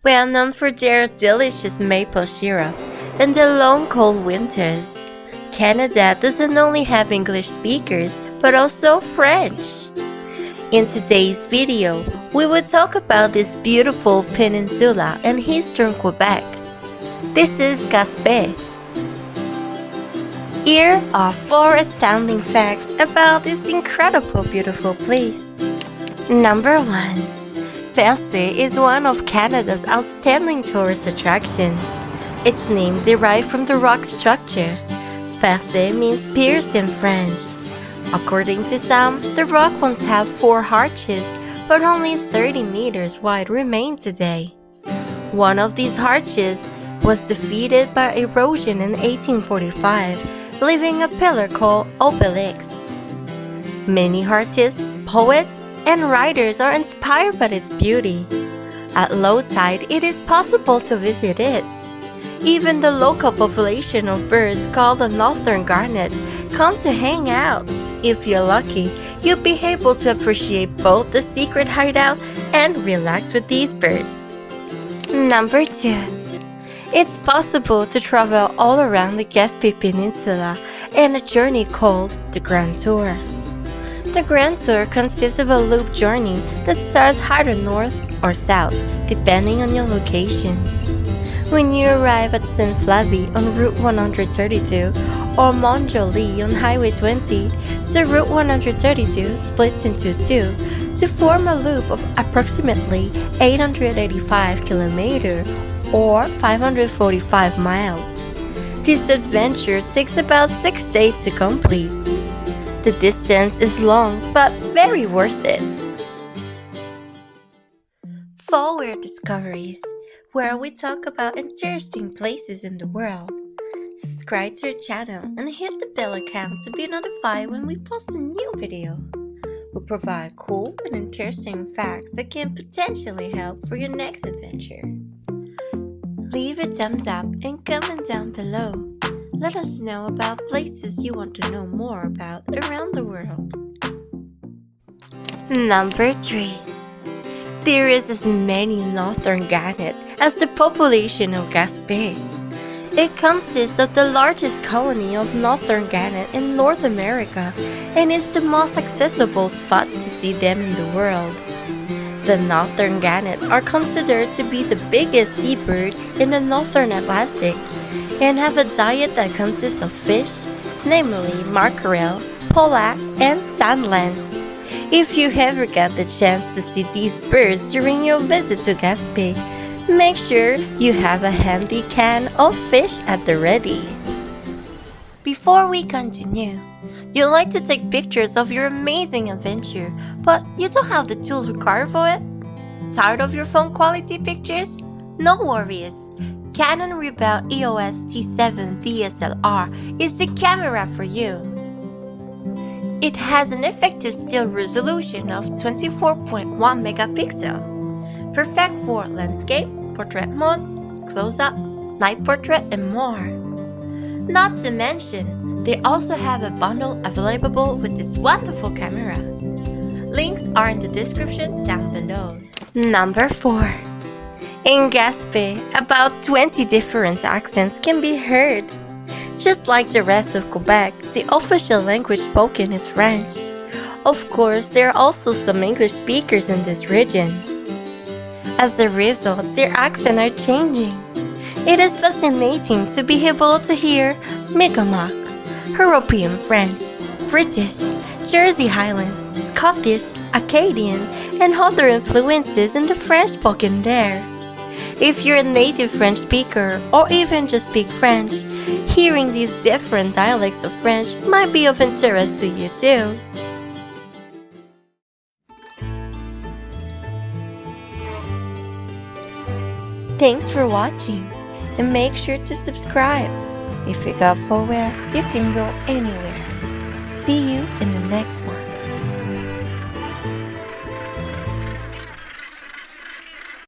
well known for their delicious maple syrup and the long cold winters. Canada doesn't only have English speakers, but also French. In today's video, we will talk about this beautiful peninsula in eastern Quebec. This is Gaspé. Here are 4 astounding facts about this incredible beautiful place. Number 1. Gaspe is one of Canada's outstanding tourist attractions. Its name derived from the rock structure. Gaspe means pierce in French. According to some, the rock once had 4 arches, but only 30 meters wide remain today. One of these arches was defeated by erosion in 1845, leaving a pillar called obelisk. Many artists, poets, and writers are inspired by its beauty. At low tide, it is possible to visit it. Even the local population of birds called the northern garnet come to hang out. If you're lucky, you'll be able to appreciate both the secret hideout and relax with these birds. Number 2. It's possible to travel all around the Gaspe Peninsula in a journey called the Grand Tour. The Grand Tour consists of a loop journey that starts either north or south, depending on your location. When you arrive at Saint-Flavie on Route 132 or Montjoly on Highway 20, the Route 132 splits into 2 to form a loop of approximately 885 kilometers or 545 miles. This adventure takes about 6 days to complete. The distance is long, but very worth it. Forward Discoveries, where we talk about interesting places in the world. Subscribe to our channel and hit the bell icon to be notified when we post a new video. We provide cool and interesting facts that can potentially help for your next adventure. Leave a thumbs up and comment down below. Let us know about places you want to know more about around the world. Number 3. There is as many northern gannet as the population of Gaspé. It consists of the largest colony of northern gannet in North America and is the most accessible spot to see them in the world. The northern gannet are considered to be the biggest seabird in the northern Atlantic and have a diet that consists of fish, namely mackerel, pollock, and sand lance. If you ever get the chance to see these birds during your visit to Gaspe, make sure you have a handy can of fish at the ready. Before we continue, you'd like to take pictures of your amazing adventure, but you don't have the tools required for it? Tired of your phone quality pictures? No worries. Canon Rebel EOS T7 DSLR is the camera for you. It has an effective still resolution of 24.1 megapixel, perfect for landscape, portrait mode, close-up, night portrait, and more. Not to mention, they also have a bundle available with this wonderful camera. Links are in the description down below. Number 4. In Gaspe, about 20 different accents can be heard. Just like the rest of Quebec, the official language spoken is French. Of course, there are also some English speakers in this region. As a result, their accents are changing. It is fascinating to be able to hear Mi'kmaq, European French, British, Jersey Highland, Scottish, Acadian, and other influences in the French spoken there. If you're a native French speaker or even just speak French, hearing these different dialects of French might be of interest to you too. Thanks for watching, and make sure to subscribe. If you got forward, you can go anywhere. See you in the next video.